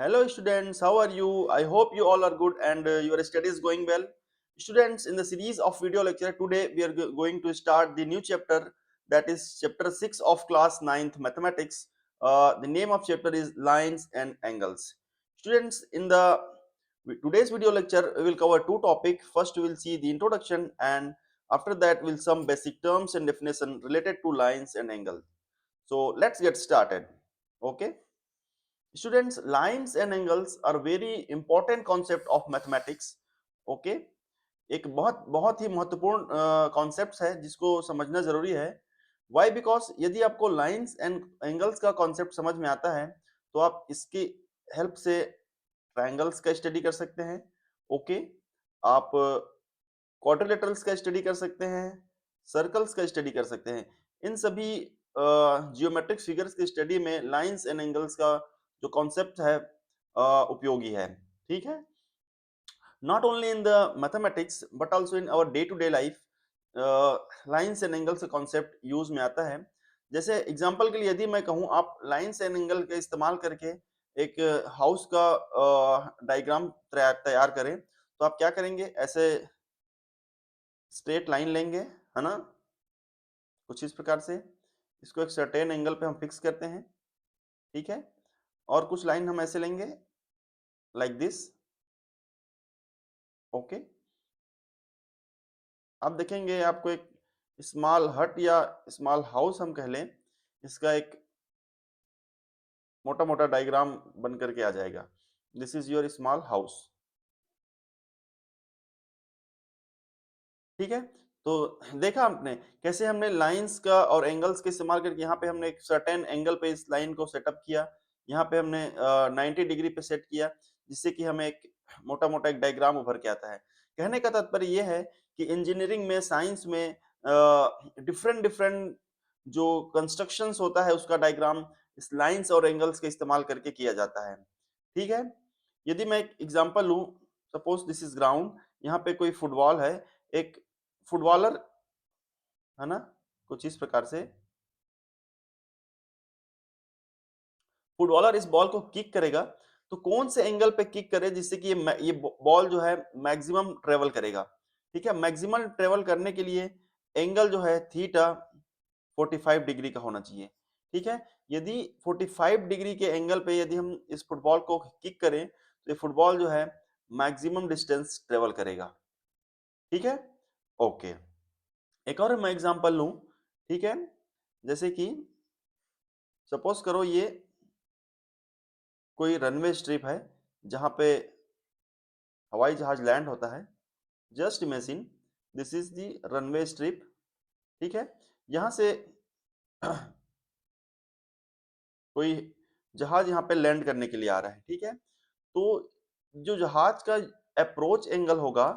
Hello students, how are you? I hope you all are good and your study is going well. Students, in the series of video lecture today we are going to start the new chapter, that is chapter 6 of class 9th mathematics. The name of chapter is lines and angles. Students, in the today's video lecture we will cover two topics. First we will see the introduction, and after that we will some basic terms and definition related to lines and angles. So let's get started. Okay. Students, lines and angles are very important concept of mathematics. Okay, एक बहुत बहुत ही महत्वपूर्ण concept है जिसको समझना जरूरी है. Why? Because यदि आपको लाइंस एंड एंगल्स का कॉन्सेप्ट समझ में आता है तो आप इसकी हेल्प से ट्रायंगल्स का स्टडी कर सकते हैं. ओके, आप क्वाड्रिलेटरल्स का स्टडी कर सकते हैं, सर्कल्स का स्टडी कर सकते हैं. इन सभी जियोमेट्रिक फिगर्स की स्टडी में लाइंस एंड एंगल्स का जो कॉन्सेप्ट है उपयोगी है. ठीक है, not only in the mathematics but also in our day to day life lines and angles का कॉन्सेप्ट यूज में आता है. जैसे एग्जांपल के लिए यदि मैं कहूं आप लाइंस एंड एंगल का इस्तेमाल करके एक हाउस का डायग्राम तैयार करें तो आप क्या करेंगे, ऐसे स्ट्रेट लाइन लेंगे, है ना, कुछ इस प्रकार से. इसको एक सर्टेन एंगल पे हम फिक्स करते हैं. ठीक है, और कुछ लाइन हम ऐसे लेंगे लाइक दिस. ओके, आप देखेंगे आपको एक स्मॉल हट या स्मॉल हाउस हम कह लें, इसका एक मोटा मोटा डायग्राम बन करके आ जाएगा. This is your small house. ठीक है, तो देखा आपने कैसे हमने लाइंस का और एंगल्स के इस्तेमाल करके यहाँ पे हमने एक सर्टेन एंगल पे इस लाइन को सेटअप किया, यहाँ पे हमने 90 डिग्री पे सेट किया, जिससे कि हमें एक मोटा मोटा एक डायग्राम उभर के आता है. कहने का तात्पर्य यह है कि इंजीनियरिंग में, साइंस में डिफरेंट डिफरेंट जो कंस्ट्रक्शंस होता है उसका डायग्राम इस लाइंस और एंगल्स के इस्तेमाल करके किया जाता है. ठीक है, यदि मैं एक एग्जांपल लूं, सपोज दिस इज ग्राउंड, यहाँ पे कोई फुटबॉल है, एक फुटबॉलर, है ना, कुछ इस प्रकार से फुटबॉलर इस बॉल को किक करेगा तो कौन से एंगल पे किक करे जिससे कि ये बॉल जो है मैक्सिमम ट्रेवल करेगा. ठीक है, मैक्सिमम ट्रेवल करने के लिए एंगल जो है थीटा 45 डिग्री का होना चाहिए. ठीक है, यदि 45 डिग्री के एंगल पे यदि हम इस फुटबॉल को किक करें तो ये फुटबॉल जो है मैक्सिमम डिस्टेंस ट्रेवल करेगा. ठीक है, ओके. एक और मैं एग्जांपल लूं. ठीक है, जैसे कि सपोज करो ये कोई रनवे स्ट्रिप है जहां पे हवाई जहाज लैंड होता है. Just imagine this is the runway strip. ठीक है, यहां से कोई जहाज यहाँ पे लैंड करने के लिए आ रहा है. ठीक है, तो जो जहाज का अप्रोच एंगल होगा,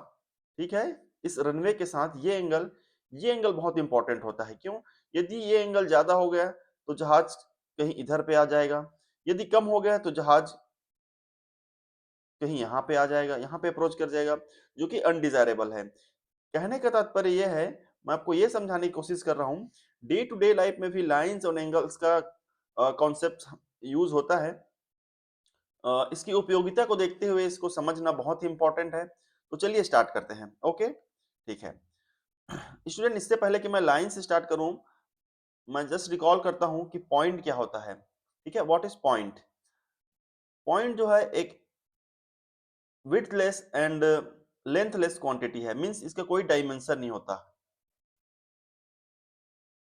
ठीक है, इस रनवे के साथ ये एंगल बहुत इंपॉर्टेंट होता है. क्यों? यदि ये एंगल ज्यादा हो गया तो जहाज कहीं इधर पे आ जाएगा, यदि कम हो गया तो जहाज कहीं यहाँ पे आ जाएगा, यहाँ पे अप्रोच कर जाएगा, जो कि अनडिजायरेबल है. कहने का तात्पर्य यह है, मैं आपको ये समझाने की कोशिश कर रहा हूँ, डे टू डे लाइफ में भी लाइंस और एंगल्स का कॉन्सेप्ट यूज होता है. इसकी उपयोगिता को देखते हुए इसको समझना बहुत ही इंपॉर्टेंट है. तो चलिए स्टार्ट करते हैं. ओके, ठीक है. स्टूडेंट, इससे पहले कि मैं लाइन से स्टार्ट करूं, मैं जस्ट रिकॉल करता हूं कि पॉइंट क्या होता है. ठीक है, व्हाट इज पॉइंट? पॉइंट जो है एक विड्थलेस एंड लेंथलेस क्वांटिटी है. मींस इसका कोई डायमेंशन नहीं होता.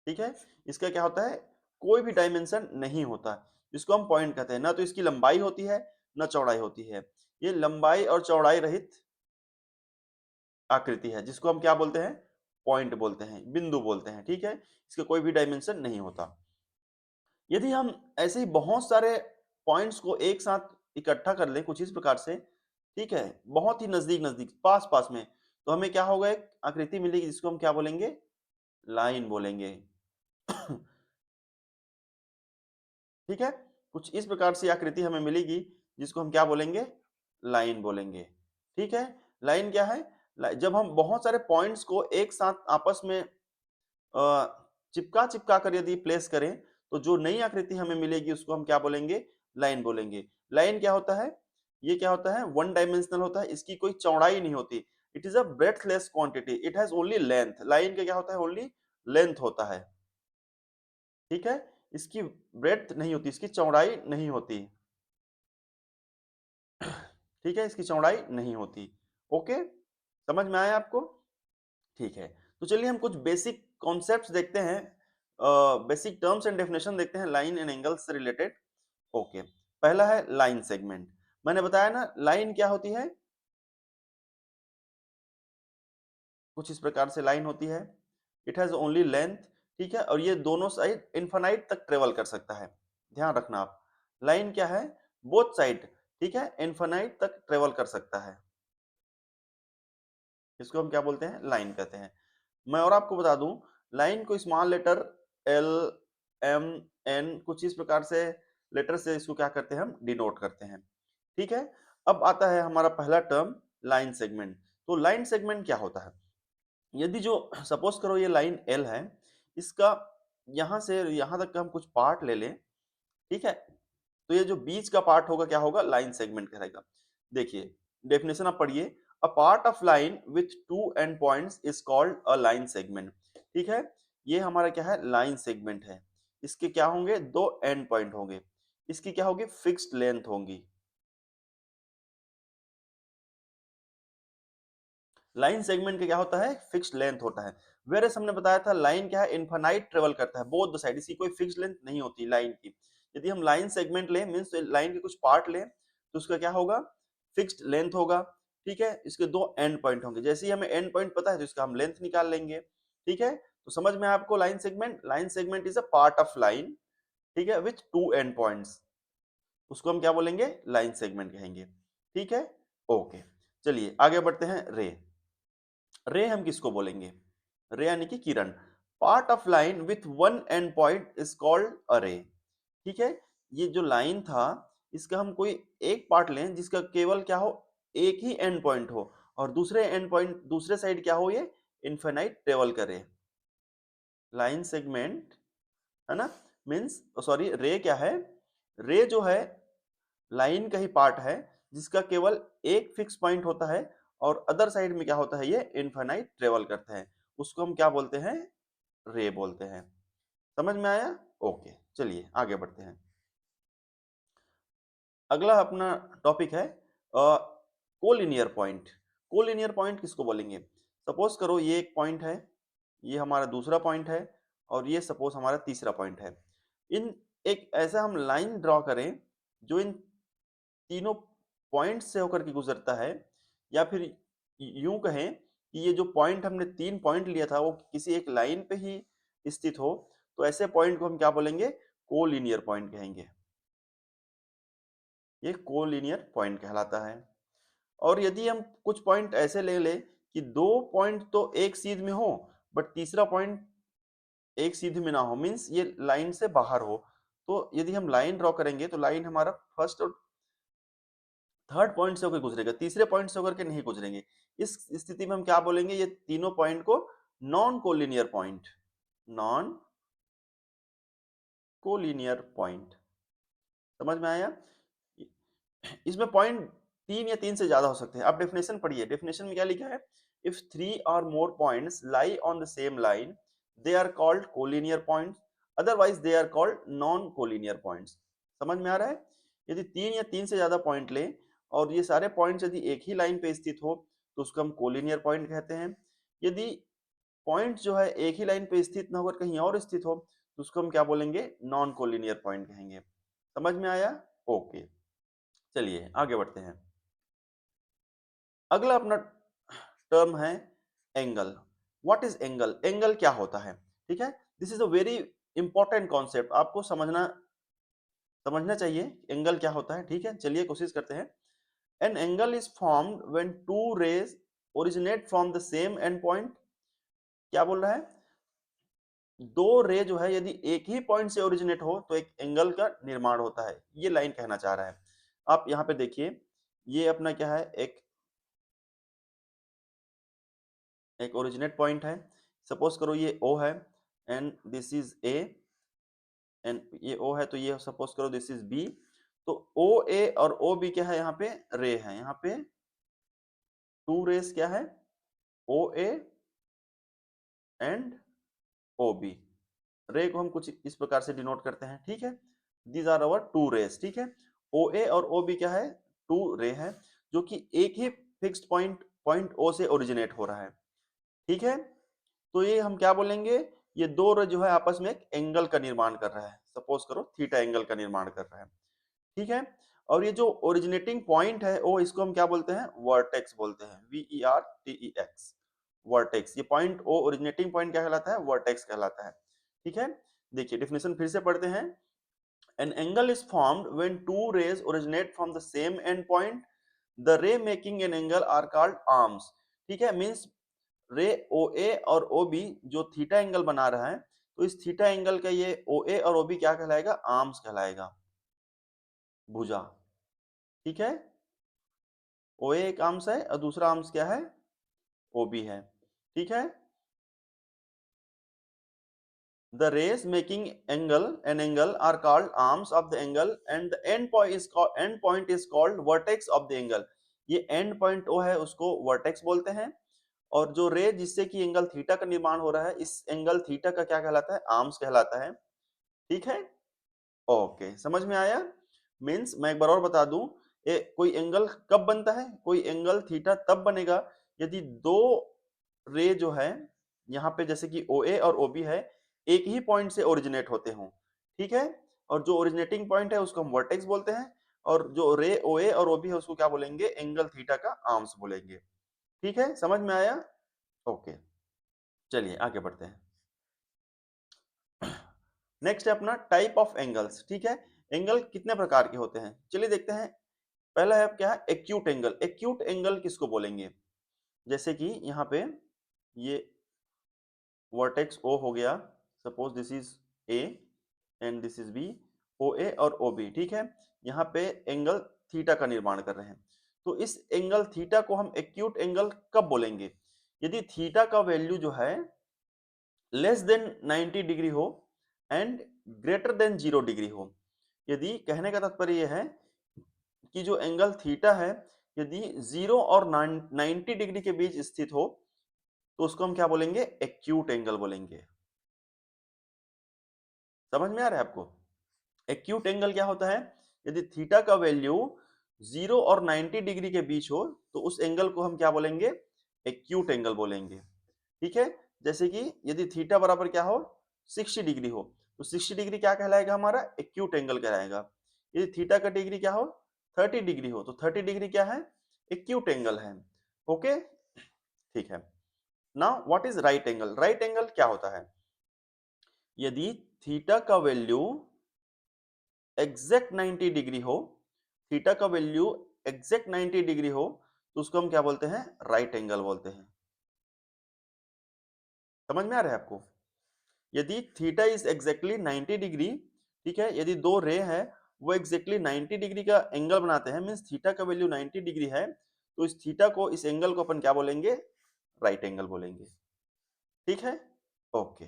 ठीक है, इसका क्या होता है, कोई भी डायमेंशन नहीं होता, जिसको हम पॉइंट कहते हैं. ना तो इसकी लंबाई होती है ना चौड़ाई होती है. ये लंबाई और चौड़ाई रहित आकृति है जिसको हम क्या बोलते हैं, पॉइंट बोलते हैं, बिंदु बोलते हैं. ठीक है, इसका कोई भी डायमेंशन नहीं होता. यदि हम ऐसे ही बहुत सारे पॉइंट्स को एक साथ इकट्ठा कर लें कुछ इस प्रकार से, ठीक है, बहुत ही नजदीक नजदीक पास पास में, तो हमें क्या होगा, एक आकृति मिलेगी जिसको हम क्या बोलेंगे, लाइन बोलेंगे. ठीक है, कुछ इस प्रकार से आकृति हमें मिलेगी जिसको हम क्या बोलेंगे, लाइन बोलेंगे. ठीक है, लाइन क्या है, जब हम बहुत सारे पॉइंट्स को एक साथ आपस में चिपका चिपका कर यदि प्लेस करें तो जो नई आकृति हमें मिलेगी उसको हम क्या बोलेंगे, लाइन बोलेंगे। लाइन क्या होता है, ये क्या होता है, वन डायमेंशनल होता है, इसकी कोई चौड़ाई नहीं होती। It is a breathless quantity, it has only length. Line का क्या होता है, ओनली लेंथ होता है, ठीक है, इसकी ब्रेथ नहीं होती, इसकी चौड़ाई नहीं होती, ठीक है, इसकी चौड़ाई नहीं होती। ओके, समझ में आया आपको? ठीक है, तो चलिए हम कुछ बेसिक कॉन्सेप्ट्स देखते हैं, बेसिक टर्म्स एंड डेफिनेशन देखते हैं लाइन एंड एंगल्स से रिलेटेड। ओके, पहला है लाइन सेगमेंट। मैंने बताया ना लाइन क्या होती है, कुछ इस प्रकार से लाइन होती है, इट हैज ओनली लेंथ, ठीक है, और ये दोनों साइड इनफाइनाइट तक ट्रेवल कर सकता है। ध्यान रखना आप, लाइन क्या है, बोथ साइड, ठीक है, इनफाइनाइट तक ट्रेवल कर सकता है, इसको हम क्या बोलते हैं, लाइन कहते हैं। मैं और आपको बता दूं, लाइन को small letter L, M, N, कुछ इस प्रकार से लेटर से इसको क्या करते हैं, हम डिनोट करते हैं, ठीक है। अब आता है हमारा पहला टर्म, लाइन सेगमेंट। तो लाइन सेगमेंट क्या होता है, यदि जो सपोज करो ये लाइन एल है, इसका यहां से यहां तक का हम कुछ पार्ट ले लें, ठीक है, तो ये जो बीच का पार्ट होगा क्या होगा, लाइन सेगमेंट कहलाएगा। देखिए डेफिनेशन आप पढ़िए, a part of line with to and points is called a line segment, ठीक है, ये हमारा क्या है, लाइन सेगमेंट है। इसके क्या होंगे, दो एंड पॉइंट होंगे, इसकी क्या होगी, फिक्स्ड लेंथ होंगी। लाइन सेगमेंट का क्या होता है, फिक्स्ड लेंथ होता है। वेरस हमने बताया था लाइन क्या है, इनफाइनाइट ट्रेवल करता है बोथ द साइड, इसकी कोई फिक्स्ड लेंथ नहीं होती लाइन की। यदि हम लाइन सेगमेंट लें, मींस लाइन के कुछ पार्ट लें, तो उसका क्या होगा, फिक्स्ड लेंथ होगा, ठीक है, इसके दो एंड पॉइंट होंगे, जैसे ही हमें एंड पॉइंट पता है तो इसका हम लेंथ निकाल लेंगे, ठीक है। तो समझ में आया आपको line segment, line segment is a part of line, ठीक है, विथ टू एंड पॉइंट्स, उसको हम क्या बोलेंगे, लाइन सेगमेंट कहेंगे, ठीक है। ओके, चलिए आगे बढ़ते हैं। रे, रे हम किसको बोलेंगे, रे यानी कि किरण। Part of line with one end point is called a ray, ठीक है। ये जो लाइन था, इसका हम कोई एक पार्ट लें जिसका केवल क्या हो, एक ही एंड पॉइंट हो, और दूसरे एंड पॉइंट दूसरे साइड क्या हो, ये इनफिनाइट ट्रेवल करे, लाइन सेगमेंट, है ना, मींस सॉरी, रे क्या है, रे जो है लाइन का ही पार्ट है जिसका केवल एक फिक्स पॉइंट होता है, और अदर साइड में क्या होता है, ये इनफाइनाइट ट्रेवल करता है, उसको हम क्या बोलते हैं, रे बोलते हैं। समझ में आया? ओके, चलिए आगे बढ़ते हैं। अगला अपना टॉपिक है कोलिनियर पॉइंट। कोलिनियर पॉइंट किसको बोलेंगे, सपोज करो ये एक पॉइंट है, ये हमारा दूसरा पॉइंट है, और ये सपोज हमारा तीसरा पॉइंट है। इन एक ऐसा हम लाइन ड्रॉ करें जो इन तीनों पॉइंट से होकर के गुजरता है, या फिर यूं कहें कि ये जो पॉइंट हमने तीन पॉइंट लिया था वो किसी एक लाइन पे ही स्थित हो, तो ऐसे पॉइंट को हम क्या बोलेंगे, कोलिनियर पॉइंट कहेंगे, ये कोलिनियर पॉइंट कहलाता है। और यदि हम कुछ पॉइंट ऐसे ले ले कि दो पॉइंट तो एक सीध में हो, बट तीसरा पॉइंट एक सीध में ना हो, मीन्स ये लाइन से बाहर हो, तो यदि हम लाइन ड्रॉ करेंगे तो लाइन हमारा फर्स्ट और थर्ड पॉइंट से होकर गुजरेगा, तीसरे पॉइंट से होकर के नहीं गुजरेंगे। इस स्थिति में हम क्या बोलेंगे, ये तीनों पॉइंट को non collinear point, non collinear point. समझ में आया? इसमें पॉइंट तीन या तीन से ज्यादा हो सकते हैं। आप डेफिनेशन पढ़िए, डेफिनेशन में क्या लिखा है, इफ थ्री और more points lie on the same line they are called collinear points, otherwise they are called non collinear points. समझ में आ रहा है? यदि तीन या तीन से ज्यादा पॉइंट लें और ये सारे पॉइंट्स यदि एक ही लाइन पे स्थित हो तो उसको हम कोलिनियर पॉइंट कहते हैं। यदि पॉइंट जो है एक ही लाइन पे स्थित ना होकर कहीं और स्थित हो तो उसको हम क्या बोलेंगे, नॉन कोलिनियर पॉइंट कहेंगे। समझ में आया? ओके, चलिए आगे बढ़ते हैं। अगला अपना टर्म है angle. What is angle, angle क्या होता है, ठीक है, this is a very important concept, आपको समझना चाहिए एंगल क्या होता है, ठीक है, चलिए कोशिश करते हैं। An angle is formed when two rays originate from the same end point. क्या बोल रहा है, दो रे जो है यदि एक ही पॉइंट से ओरिजिनेट हो तो एक एंगल का निर्माण होता है, ये लाइन कहना चाह रहा है। आप यहाँ पे देखिए, ये अपना क्या है, एक ओरिजिनेट पॉइंट है, सपोज करो ये O है, and this is A, and ये O है तो ये सपोज करो दिस इज B। तो ओ ए और ओ बी क्या है, यहाँ पे रे है, यहाँ पे टू रेस क्या है, ओ ए एंड ओ बी। रे को हम कुछ इस प्रकार से डिनोट करते हैं, ठीक है। These are our two rays, ठीक है। ओ ए और ओ बी क्या है, टू रे है, जो कि एक ही फिक्स्ड पॉइंट पॉइंट ओ से ओरिजिनेट हो रहा है, ठीक है। तो ये हम क्या बोलेंगे, ये दो रे जो है आपस में एक एंगल का निर्माण कर रहा है, सपोज करो थीटा एंगल का निर्माण कर रहा है, ठीक है। और ये जो ओरिजिनेटिंग पॉइंट है ओ, इसको हम क्या बोलते हैं, वर्टेक्स बोलते हैं, VERTEX, वर्टेक्स। ये पॉइंट ओ ओरिजिनेटिंग पॉइंट क्या कहलाता है, वर्टेक्स कहलाता है, ठीक है। देखिए डेफिनेशन फिर से पढ़ते हैं। An angle is formed when two rays originate from the same end point. The ray making an angle are called arms. ठीक है, मीन्स रे ओ ए और ओ बी जो थीटा एंगल बना रहा है, तो इस थीटा एंगल का ये ओ ए और ओ बी क्या कहलाएगा, आर्म्स कहलाएगा, भुजा, ठीक है। ओ ए एक आर्म्स है और दूसरा आर्म्स क्या है, ओ बी है, ठीक है। The rays making an angle are called arms of the angle and the end point is called vertex of the angle. ये end point O है उसको vertex बोलते हैं, और जो रे जिससे कि एंगल थीटा का निर्माण हो रहा है, इस एंगल थीटा का क्या कहलाता है, आर्म्स कहलाता है, ठीक है। ओके, समझ में आया। मीन्स मैं एक बार और बता दूं, कोई एंगल कब बनता है, कोई एंगल थीटा तब बनेगा यदि दो रे जो है यहाँ पे जैसे कि ओ ए और ओ बी है, एक ही पॉइंट से ओरिजिनेट होते हों, ठीक है। और जो ओरिजिनेटिंग पॉइंट है उसको हम वर्टेक्स बोलते हैं, और जो रे ओ ए और ओ बी है उसको क्या बोलेंगे, एंगल थीटा का आर्म्स बोलेंगे, ठीक है। समझ में आया। ओके, चलिए आगे बढ़ते हैं। नेक्स्ट है अपना टाइप ऑफ एंगल्स, ठीक है। एंगल कितने प्रकार के होते हैं, चलिए देखते हैं। पहला है क्या है, एक्यूट एंगल। एक्यूट एंगल किसको बोलेंगे, जैसे कि यहाँ पे ये वर्टेक्स ओ हो गया, suppose this is A and this is B, O A और ओ बी, ठीक है। यहाँ पे एंगल थीटा का निर्माण कर रहे हैं, तो इस एंगल थीटा को हम एक्यूट एंगल कब बोलेंगे, यदि थीटा का वैल्यू जो है लेस देन 90 डिग्री हो एंड ग्रेटर देन 0 डिग्री हो। यदि कहने का तात्पर्य यह है कि जो एंगल थीटा है यदि 0 और 90 डिग्री के बीच स्थित हो, तो उसको हम क्या बोलेंगे, एक्यूट एंगल बोलेंगे। समझ में आ रहा है आपको। एक्यूट एंगल क्या होता है, यदि थीटा का वैल्यू 0 और 90 डिग्री के बीच हो, तो उस एंगल को हम क्या बोलेंगे, एक्यूट एंगल बोलेंगे, ठीक है। जैसे कि यदि थीटा बराबर क्या हो, 60 डिग्री हो, तो 60 डिग्री क्या कहलाएगा, हमारा एक्यूट एंगल कहलाएगा। यदि थीटा का डिग्री क्या हो, 30 डिग्री हो, तो 30 डिग्री क्या है, एक्यूट एंगल है, ओके, ठीक है। Now what is right angle. Right angle क्या होता है, यदि थीटा का वैल्यू एग्जैक्ट 90 डिग्री हो, थीटा का वैल्यू एग्जैक्ट 90 डिग्री हो, तो उसको हम क्या बोलते हैं, राइट एंगल बोलते हैं। समझ में आ रहा है आपको। यदि थीटा इज एग्जैक्टली 90 डिग्री, ठीक है, यदि दो रे है वो एग्जैक्टली 90 डिग्री का एंगल बनाते हैं, मींस थीटा का वैल्यू 90 डिग्री है, तो इस थीटा को, इस एंगल को अपन क्या बोलेंगे, राइट एंगल बोलेंगे, ठीक है। ओके,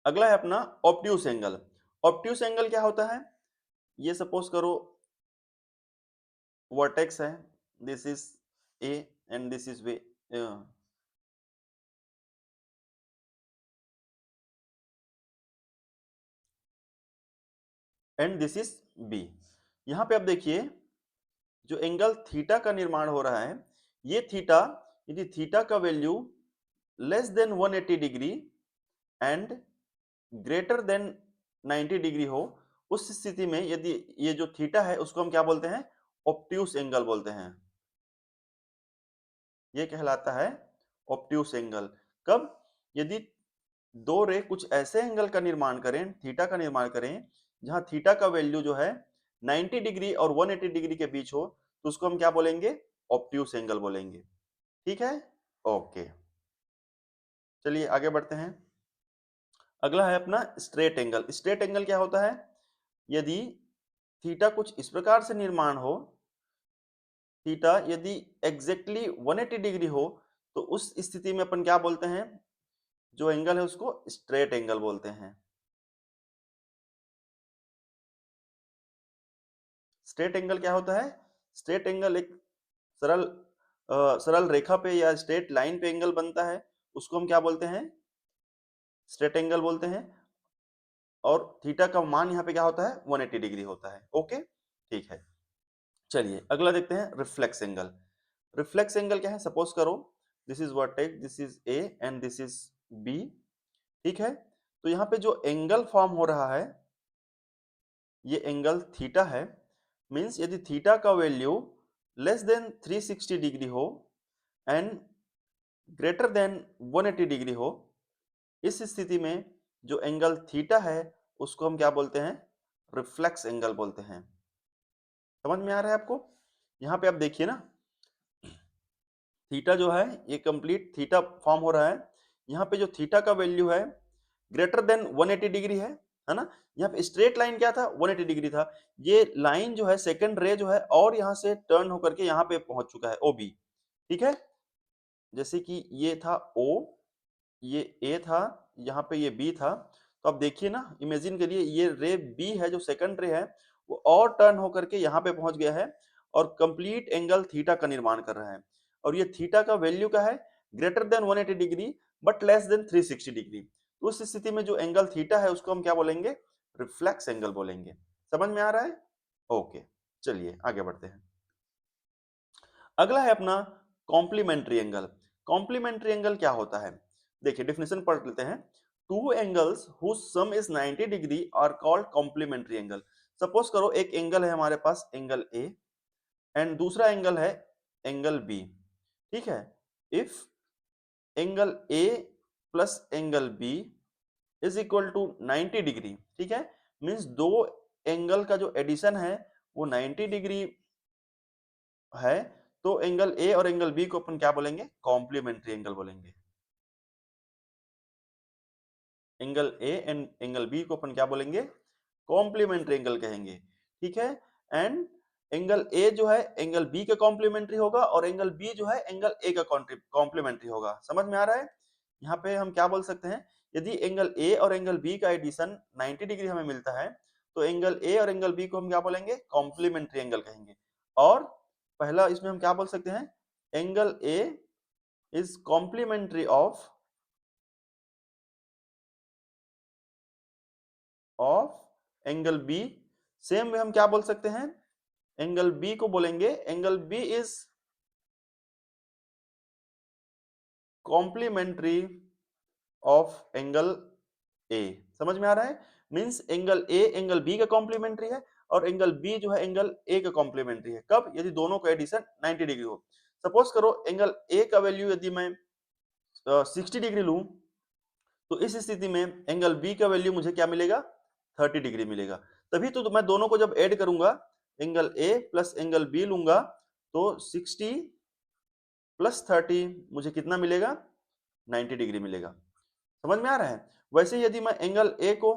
अगला है अपना ऑब्ट्यूस एंगल। ऑब्ट्यूस एंगल क्या होता है, ये सपोज करो वर्टेक्स है, this is A and this is way, and this is B. यहां पे आप देखिए जो एंगल थीटा का निर्माण हो रहा है, ये थीटा, यदि थीटा का value less than 180 degree and greater than 90 degree हो, उस स्थिति में यदि ये जो थीटा है उसको हम क्या बोलते हैं, ऑब्ट्यूस एंगल बोलते हैं। ये कहलाता है ऑब्ट्यूस एंगल। कब, यदि दो रे कुछ ऐसे एंगल का निर्माण करें, थीटा का निर्माण करें, जहां थीटा का वैल्यू जो है 90 डिग्री और 180 डिग्री के बीच हो, तो उसको हम क्या बोलेंगे, ऑब्ट्यूस एंगल बोलेंगे, ठीक है। ओके, चलिए आगे बढ़ते हैं। अगला है अपना स्ट्रेट एंगल। स्ट्रेट एंगल क्या होता है, यदि थीटा कुछ इस प्रकार से निर्माण हो, थीटा यदि एग्जैक्टली 180 डिग्री हो, तो उस स्थिति में अपन क्या बोलते हैं, जो एंगल है उसको स्ट्रेट एंगल बोलते हैं। स्ट्रेट एंगल क्या होता है? स्ट्रेट एंगल एक सरल सरल रेखा पे या स्ट्रेट लाइन पे एंगल बनता है, उसको हम क्या बोलते हैं? स्ट्रेट एंगल बोलते हैं। और थीटा का मान यहाँ पे क्या होता है? 180 डिग्री होता है। ओके, ठीक है। चलिए अगला देखते हैं, रिफ्लेक्स एंगल। रिफ्लेक्स एंगल क्या है? सपोज करो this is vertex, this is A and this is B, ठीक है। तो यहाँ पे जो एंगल फॉर्म हो रहा है ये एंगल थीटा है। मींस यदि थीटा का वैल्यू लेस देन 360 डिग्री हो एंड ग्रेटर देन 180 डिग्री हो, इस स्थिति में जो एंगल थीटा है उसको हम क्या बोलते हैं? रिफ्लेक्स एंगल बोलते हैं। समझ में आ रहा है आपको? यहाँ पे आप देखिए ना, थीटा जो है ये कंप्लीट थीटा फॉर्म हो रहा है। यहाँ पे जो थीटा का वैल्यू है ग्रेटर देन 180 डिग्री है ना। यहाँ पे स्ट्रेट लाइन क्या था? 180 डिग्री था। ये लाइन जो है सेकंड रे जो है और यहाँ से टर्न होकर के यहाँ पे पहुंच चुका है, ओ बी, ठीक है। जैसे कि ये था ओ, ये ए था, यहाँ पे ये बी था। तो आप देखिए ना, इमेजिन करिए ये रे बी है जो सेकंड रे है, वो और टर्न होकर के यहाँ पे पहुंच गया है और कंप्लीट एंगल थीटा का निर्माण कर रहा है। और ये थीटा का वैल्यू क्या है? Greater than 180 degree but less than 360 degree. तो उस स्थिति में जो एंगल थीटा है उसको हम क्या बोलेंगे? रिफ्लेक्स एंगल बोलेंगे। समझ में आ रहा है? ओके, चलिए आगे बढ़ते हैं। अगला है अपना कॉम्प्लीमेंट्री एंगल। कॉम्प्लीमेंट्री एंगल क्या होता है? देखिए डेफिनेशन पढ़ लेते हैं। Two angles whose sum is 90 degree are called complementary angle. Suppose करो एक एंगल है हमारे पास, एंगल ए, एंड दूसरा एंगल है एंगल बी, ठीक है। If angle A plus angle B is equal to 90 degree, ठीक है, मींस दो एंगल का जो एडिशन है वो 90 डिग्री है, तो एंगल ए और एंगल बी को अपन क्या बोलेंगे? कॉम्प्लीमेंट्री एंगल बोलेंगे। Angle A and angle B को अपन क्या बोलेंगे? कॉम्प्लीमेंट्री एंगल कहेंगे, ठीक है। एंड एंगल ए जो है एंगल बी का कॉम्प्लीमेंट्री होगा और एंगल बी जो है एंगल ए का कॉम्प्लीमेंट्री होगा। समझ में आ रहा है? यहाँ पे हम क्या बोल सकते हैं, यदि एंगल ए और एंगल बी का एडिशन 90 डिग्री हमें मिलता है, तो एंगल ए और एंगल बी को हम क्या बोलेंगे? कॉम्प्लीमेंट्री एंगल कहेंगे। और पहला इसमें हम क्या बोल सकते हैं? Angle A is complementary of angle B. Same way हम क्या बोल सकते हैं? एंगल बी को बोलेंगे angle B is complementary of angle A. समझ में आ रहा है? Means angle A angle B का कॉम्प्लीमेंट्री है और एंगल बी जो है एंगल ए का कॉम्प्लीमेंट्री है। कब? यदि दोनों का एडिशन 90 डिग्री हो। सपोज करो एंगल ए का वैल्यू यदि मैं 60 डिग्री लूं, तो इस स्थिति में एंगल बी का वैल्यू मुझे क्या मिलेगा? 30 डिग्री मिलेगा। तभी तो मैं दोनों को जब ऐड करूंगा, angle A plus angle B लूंगा, तो 60 प्लस 30 मुझे कितना मिलेगा? 90 डिग्री मिलेगा। समझ में आ रहा है? वैसे यदि मैं एंगल ए को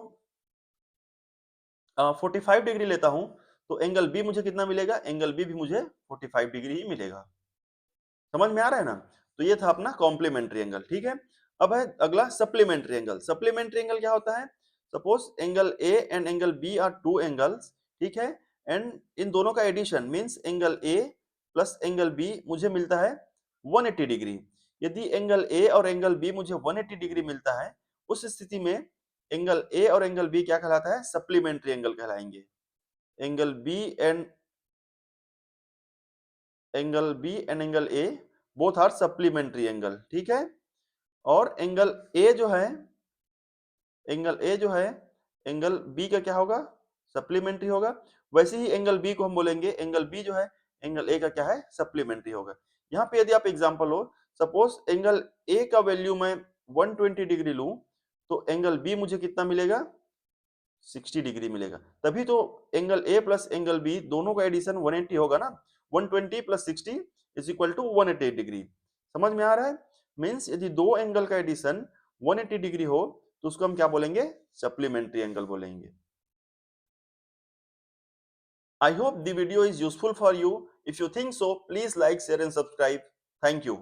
45 डिग्री लेता हूं, तो एंगल बी मुझे कितना मिलेगा? एंगल बी भी मुझे 45 डिग्री ही मिलेगा। समझ में आ रहा है ना? तो ये था अपना कॉम्प्लीमेंट्री एंगल, ठीक है। अब है अगला सप्लीमेंट्री एंगल। सप्लीमेंट्री एंगल क्या होता है? Suppose angle A and angle B are two angles, ठीक है, एंड इन दोनों का addition means angle A plus angle B मुझे मिलता है 180 डिग्री। यदि एंगल ए और एंगल बी मुझे 180 डिग्री मिलता है, उस स्थिति में एंगल ए और एंगल बी क्या कहलाता है? सप्लीमेंट्री एंगल कहलाएंगे। Angle B and angle A both are supplementary angle, ठीक है। और एंगल ए जो है एंगल बी का क्या होगा? सप्लीमेंट्री होगा। वैसे ही एंगल बी को हम बोलेंगे एंगल बी जो है एंगल ए का क्या है? सप्लीमेंट्री होगा। यहाँ पे यदि आप एग्जांपल हो, सपोज एंगल ए का वैल्यू मैं 120 डिग्री लूं, तो एंगल बी मुझे कितना मिलेगा? 60 डिग्री मिलेगा। तभी तो angle A plus angle B दोनों का एडिशन 180 होगा ना। 120 plus 60 is equal to 180 degree. समझ में आ रहा है? मींस यदि दो एंगल का एडिशन 180 डिग्री हो, तो उसको हम क्या बोलेंगे? सप्लीमेंट्री एंगल बोलेंगे। I hope the video is useful for you. If you think so, please like, share and subscribe. Thank you.